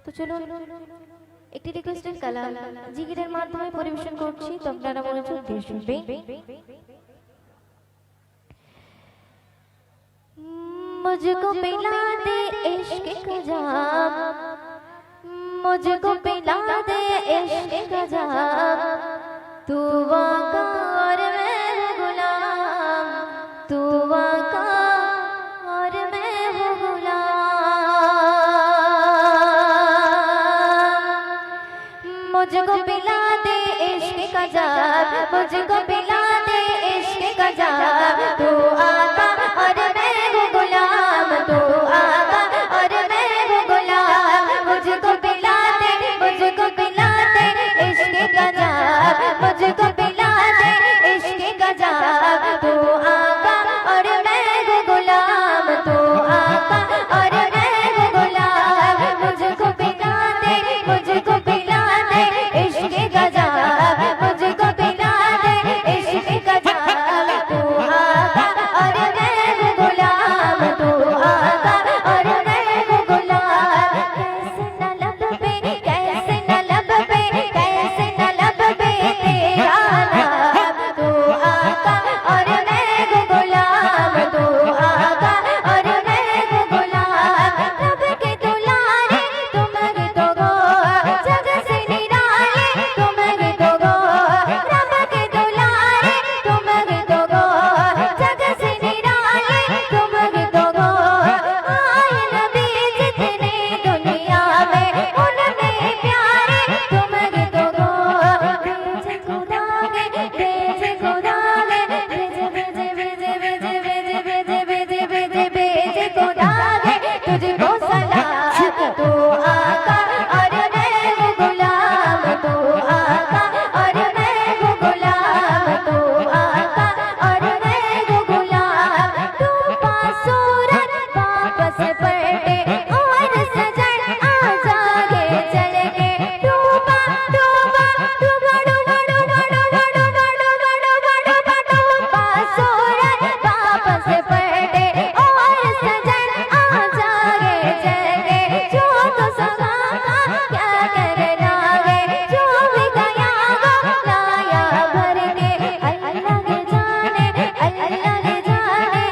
তো চলুন একটি রিকোয়েস্টেড কালাম জিগিরের মাধ্যমে পরিবেশন করছি, তো আপনারা মনোযোগ দিয়ে শুনবেন। मुझको पिला दे इश्क का जाम, मुझको पिला दे इश्क का जाम, तू वाका और मैं हूँ गुलाम, तू वाका और मैं हूँ गुलाम। मुझको पिला दे इश्क का जाम, मुझको पिला दे इश्क का जाम, तू आका और मैं हूँ गुलाम, तू आका और मैं हूँ गुलाम। मुझको पिला दे इश्क का जाम, मुझको पिला दे इश्क का जाम, तू आका और मैं हूँ गुलाम, तू आका और मैं हूँ गुलाम। मुझको पिला दे इश्क का जाम, मुझको पिला दे इश्क का जाम, तू आका और मैं हूँ गुलाम, तू आका और मैं हूँ गुलाम। कैसे न लब पे तेरा नाम, तू आका और मैं हूँ गुलाम, तू आका और मैं हूँ गुलाम। रब के दुलारे तुम तो गो, जग से निराले तुम तो गो, रब के दुलारे तुम तो गो, जग से निराले तुम तो गो। आए नबी जितने दुनिया में उनमें प्यारे तुम तो गो। भेजे खुदा के भेजे खुदा के भेजे भेजे भेजे भेजे भेजे भेजे भेजे भेजे खुदा के तुझको सलाम, तू आका और मैं हूँ गुलाम, तू आका और मैं हूँ गुलाम, तू आका और मैं हूँ गुलाम। तू पासूरत वापस पलटे और सजन आ जागे चले के, डूबा डूबा डूबा डूबा डूबा डूबा डूबा डूबा डूबा डूबा डूबा पासूरत वापस पलटे और सजन आ जागे चले के। जो तो सगा क्या करना है, जो भी गया वो लाया भर के। अल्लाह के जाने अल्लाह के जाने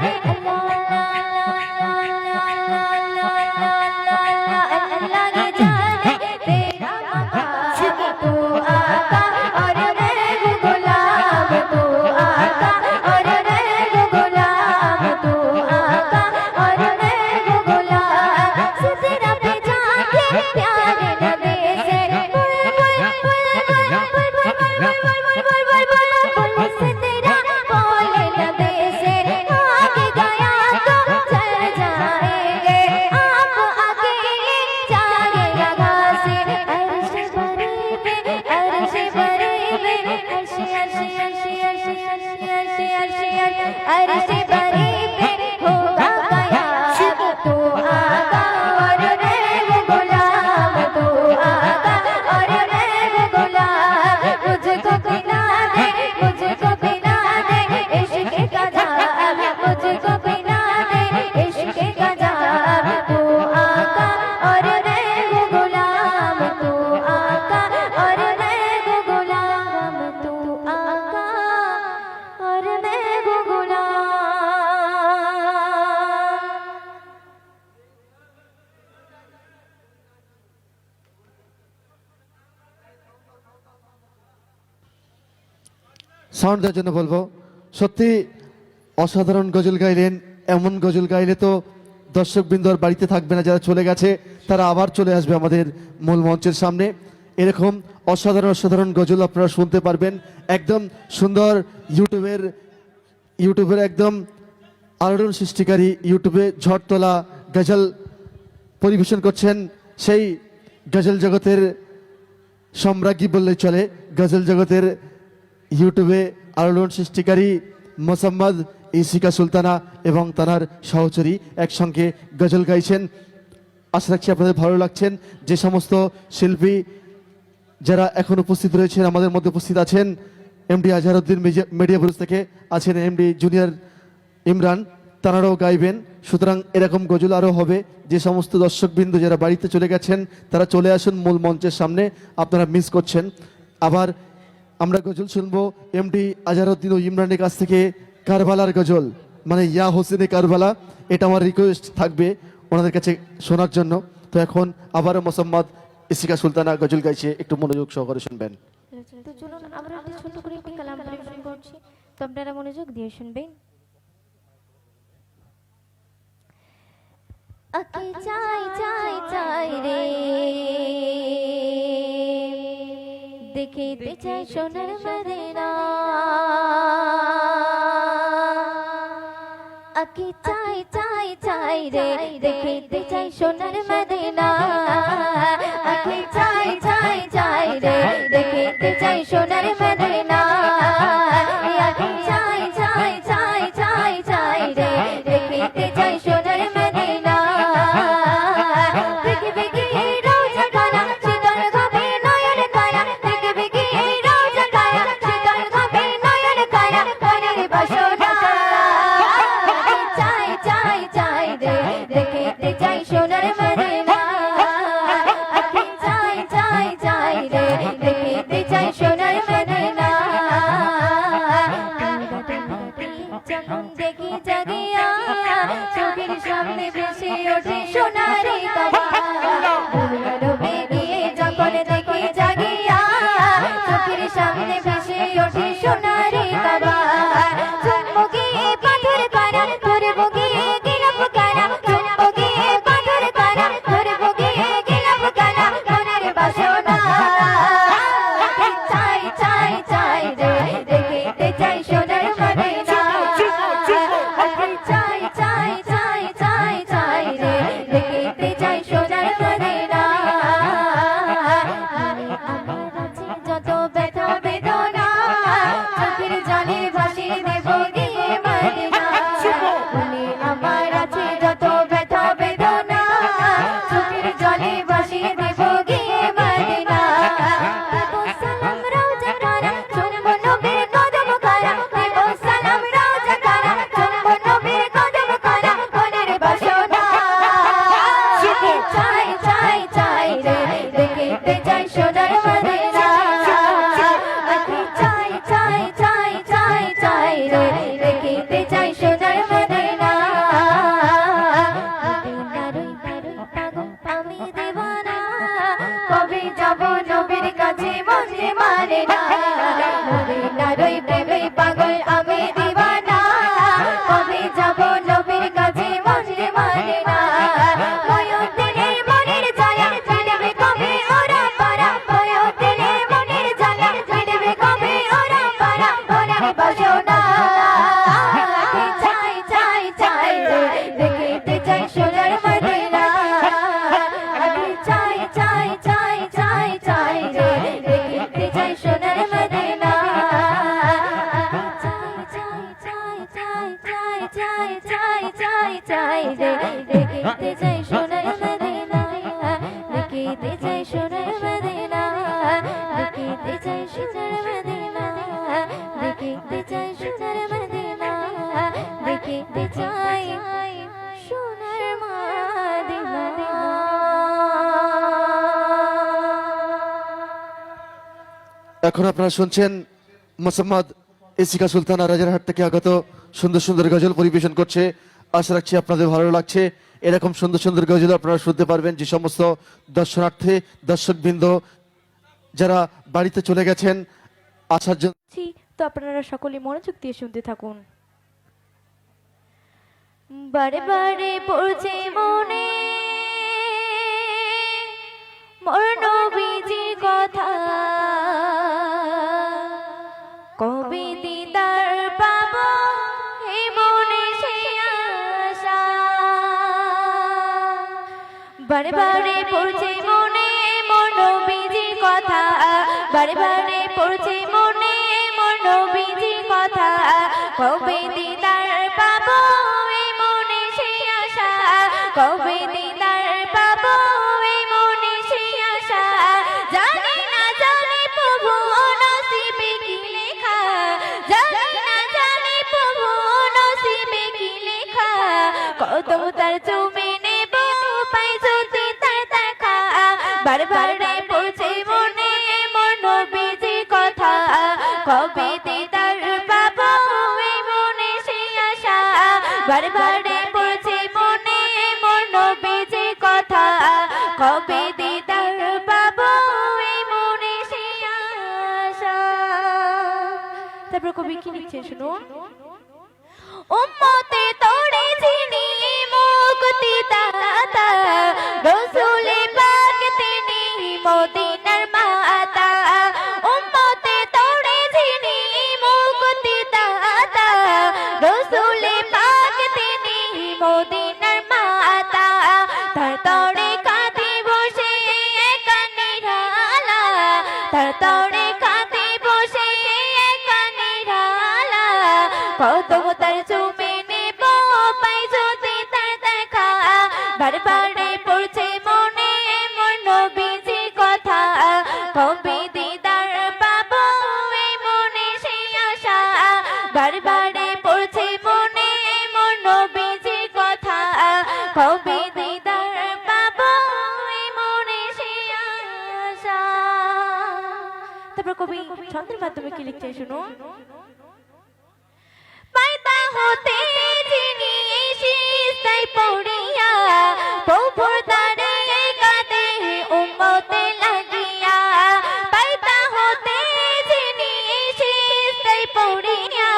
अल्लाह के जाने तेरा मकाम, तू आका और मैं हूँ गुलाम, तू आका और मैं हूँ गुलाम, तू आका और मैं हूँ गुलाम। सिदरा पे जाके प्यारे नबी से bull bull bull bull bull bull bull bull bull bull Sidra बोले नबी से आगे गया तो चल जाएंगे, आप अकेले जागे लगा से। अर्श बरी पे अर्श बरी पे अर्श अर्श अर्श अर्श अर्श अर्श अर्श बरी पे होगा कयाम, तू आका और मैं हूँ गुलाम, तू आका और मैं हूँ गुलाम। मुझको पिला दे इश्क का जाम, मुझको पिला दे इश्क का जाम, तू आका और मैं हूँ गुलाम, तू आका और मैं हूँ गुलाम, तू आका और मैं हूँ गुलाम। সাউন্ড দেওয়ার জন্য বলবো, সত্যি অসাধারণ গজল গাইলেন। এমন গজল গাইলে তো দর্শকবৃন্দ আর বাড়িতে থাকবে না, যারা চলে গেছে তারা আবার চলে আসবে আমাদের মূল মঞ্চের সামনে। এরকম অসাধারণ অসাধারণ গজল আপনারা শুনতে পারবেন একদম সুন্দর ইউটিউবের একদম আলোড়ন সৃষ্টিকারী ইউটিউবে ঝড় তোলা গজল পরিবেশন করছেন সেই গজল জগতের সম্রাজ্ঞী বললে চলে। গজল জগতের ইউটিউবে আলোড়ন সৃষ্টিকারী মোসাম্মদ ইসিকা সুলতানা এবং তার সহচরী একসঙ্গে গজল গাইছেন। আশা রাখছি আপনাদের ভালো লাগছেন। যে সমস্ত শিল্পী যারা এখন উপস্থিত রয়েছেন, আমাদের মধ্যে উপস্থিত আছেন এমডি আজহারউদ্দিন মিডিয়া ব্রুজ থেকে, আছেন এমডি জুনিয়র ইমরান, তারাও গাইবেন। সুতরাং এরকম গজল আরও হবে। যে সমস্ত দর্শকবৃন্দ যারা বাড়িতে চলে গেছেন তারা চলে আসুন মূল মঞ্চের সামনে, আপনারা মিস করছেন। আবার আমরা গজল শুনবো এমডি আজহারউদ্দিন ও ইমরানের কাছ থেকে, কারবালার গজল, মানে ইয়া হোসেনে কারবালা। এটা আমার রিকোয়েস্ট থাকবে ওনাদের কাছে শোনার জন্য। তো এখন আবারও মোসাম্মদ ইসিকা সুলতানা গজল গাইছে, একটু মনোযোগ সহকারে শুনবেন। তো চলুন আমরা একটু ছোট করে একটি কালাম পরিবেশন করছি, তো আপনারা মনোযোগ দিয়ে শুনবেন। আকে চাই চাই চাই রে, দেখিতে চাই সোনার মদিনা। আকে চাই চাই চাই রে, দেখিতে চাই সোনার মদিনা। আকে চাই চাই চাই রে, দেখিতে চাই সোনার মদিনা। আকে চাই চাই চাই চাই চাই রে, দেখিতে চাই সোনার মদিনা। বিকি বিকি রোজা খানা, শীতল খাবে নয়ন খানা। বিকি বিকি রোজা খানা, শীতল খাবে নয়ন খানা। মনের বাসনা চাই চাই চাই রে, দেখিতে চাই সোনার মদিনা। আখি চাই চাই চাই রে, দেখিতে চাই সোনার মদিনা। যখন দেখি জাগিয়া, চোখের সামনে ভেসে ওঠে সোনারি কাবা। ডুবে গিয়ে যখন দেখি জাগিয়া, চোখের সামনে ভেসে ওঠে সোনারি কাবা। চুম্বকে পাথর কানা, ধরবো গিয়ে গিলাপ কানা। চুম্বকে পাথর কানা, ধরবো গিয়ে গিলাপ কানা। মনের বাসনা চাই চাই চাই রে, দেখিতে চাই সোনার মদিনা। চাই চাই চাই চাই চাই রে, দেখিতে চাই সোনার মদিনা। আমার আছে যত ব্যথা বেদনা, চোখের জলে ভাসিয়ে দেব গিয়ে মদিনা। আমার আছে যত ব্যথা বেদনা, চোখের জলে ভাসিয়ে দেব গিয়ে মদিনা। দেব সালাম রওজা খানা, চুম্বো নবীর কদম খানা। দেব সালাম রওজা খানা, চুম্বো নবীর কদম খানা। মনের বাসনা চাই চাই চাই রে, দেখিতে চাই সোনার মদিনা। আখি চাই চাই চাই চাই চাই রে, দেখিতে চাই সোনার মদিনা। নারী নারী পাগল আমি দিবানা, কবে যাব নবীর কাছে মন যে মানে না। নারী প্রেমে পাগল আমি দিবানা, কবে যাব নবীর কাছে মন যে মানে না। বয়সের মনের জ্বালা, মিটবে কবে ওরা পারা। বয়সের মনের জ্বালা, মিটবে কবে ওরা পারা। মনের বাসনা চাই চাই চাই রে, দেখিতে চাই সোনার মদিনা। চাই চাই চাই চাই চাই রে, দেখিতে চাই সোনার মদিনা। চাই চাই চাই চাই চাই চাই চাই রে, দেখিতে চাই সোনার মদিনা। দেখিতে চাই সোনার মদিনা। দেখিতে চাই সোনার মদিনা। দেখিতে চাই সোনার মদিনা। দেখিতে চাই সোনার মদিনা। এখন আপনারা শুনছেন মোসাম্মদ ইসিকা সুলতানা রাজারহাট থেকে আগত সুন্দর সুন্দর গজল পরিবেশন করছে। আশা রাখছি আপনাদের ভালো লাগছে। এরকম সুন্দর সুন্দর গজল আপনারা শুনতে পারবেন যে সমস্ত দর্শনার্থী দর্শকবৃন্দ যারা বাড়িতে চলে গেছেন আসার জন্য। তো আপনারা সকলে মনোযোগ দিয়ে শুনতে থাকুন। বারে বারে পড়ছে মনে মোর নবীজির কথা, কবে দিদার পাবো এই মনে সে আশা। বারে বারে পড়ছে মনে মোর নবীজির কথা। বারে বারে পড়ছে মনে মোর নবীজির কথা, কবে দিদার পাবো এই মনে সে আশা। কবে দিদার পাবো এই মনে সে আশা। জানি না জানি প্রভু নসিবে কি লেখা। জানি না জানি প্রভু নসিবে কি লেখা। চুমে নেব পাই যদি তার দেখা বারবার পড়ছে মনে মোর নবীজি কথা কবে দিদার পাবো এই মনে সে আশা বারবার পড়ছে মনে মোর নবীজি কথা কবে দিদার পাবো এই মনে সে আশা। তারপর কবি কি লিখছে শুনুন। উম্মতে তোরে চিনি মুক্তি দাতা রাসূলে পাক তিনি মদিনার মাতা উম্মতে তোরে চিনি মুক্তি দাতা রাসূলে পাক তিনি মদিনার মাতা তার তরে কাঁদে বসে একা নিরালা তার তরে কাঁদে বসে একা নিরালা কদম তার চুমে নেব পাই যদি তার দেখা বারবার পড়ছে মনে মোর নবীজি কথা কবে দিদার পাবো এই মনে সে আশা বারবার পড়ছে মনে মোর নবীজি কথা কবে দিদার পাবো এই মনে সে আশা। তারপর কবি ছন্দের মাধ্যমে কি লিখছে শুনুন। পাইতা হতে যিনি সিজদায় পড়িয়া প্রভুর দ্বারে কাঁদে উম্মতে লাগিয়া পাইতা হতে যিনি সিজদায় পড়িয়া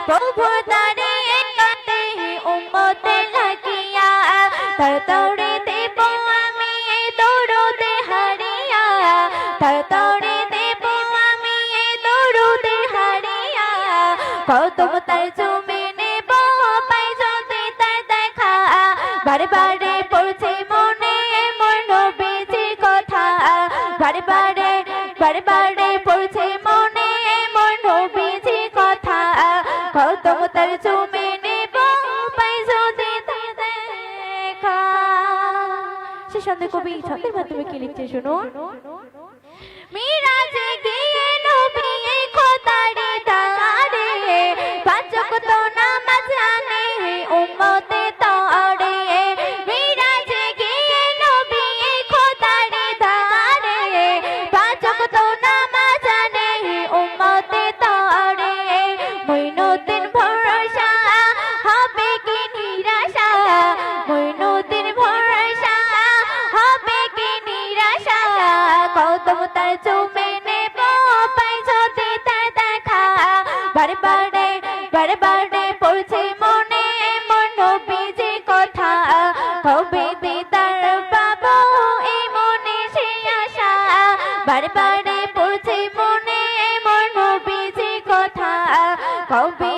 প্রভুর দ্বারে কাঁদে উম্মতে লাগিয়া তার তরে দেব আমি এই দরুদে হারিয়া তার তরে দেব আমি এই দরুদে হারিয়া কদম তার চুমে নেব পাই যদি তার দেখা বারবার পড়ছে মনে মোর নবীজির কথা বারবার পড়ছে মনে মোর নবীজির কথা কদম তার চুমে নেব পাই যদি তার দেখা। সে সন্ধ্যে কবি ছন্দের মাধ্যমে কি লিখছে শুনুন। মিরাজে গিয়ে নবী খোদারে দারে পাঁচ ওয়াক্ত নামাজ আনে উম্মতে তরে মিরাজে গিয়ে নবী খোদারে দারে পাঁচ ওয়াক্ত নামাজ আনে উম্মতে তরে মইনুদ্দিন ভরসা হবে কি নিরাশা মইনুদ্দিন ভরসা হবে কি নিরাশা কদম তার চুমে নেব পাই যদি তার দেখা বারবার পড়ছে মনে মোর নবীজির কথা কবে দিদার পাবো এই মনে সে আশা বারবার পড়ছে মনে মোর নবীজির কথা কবে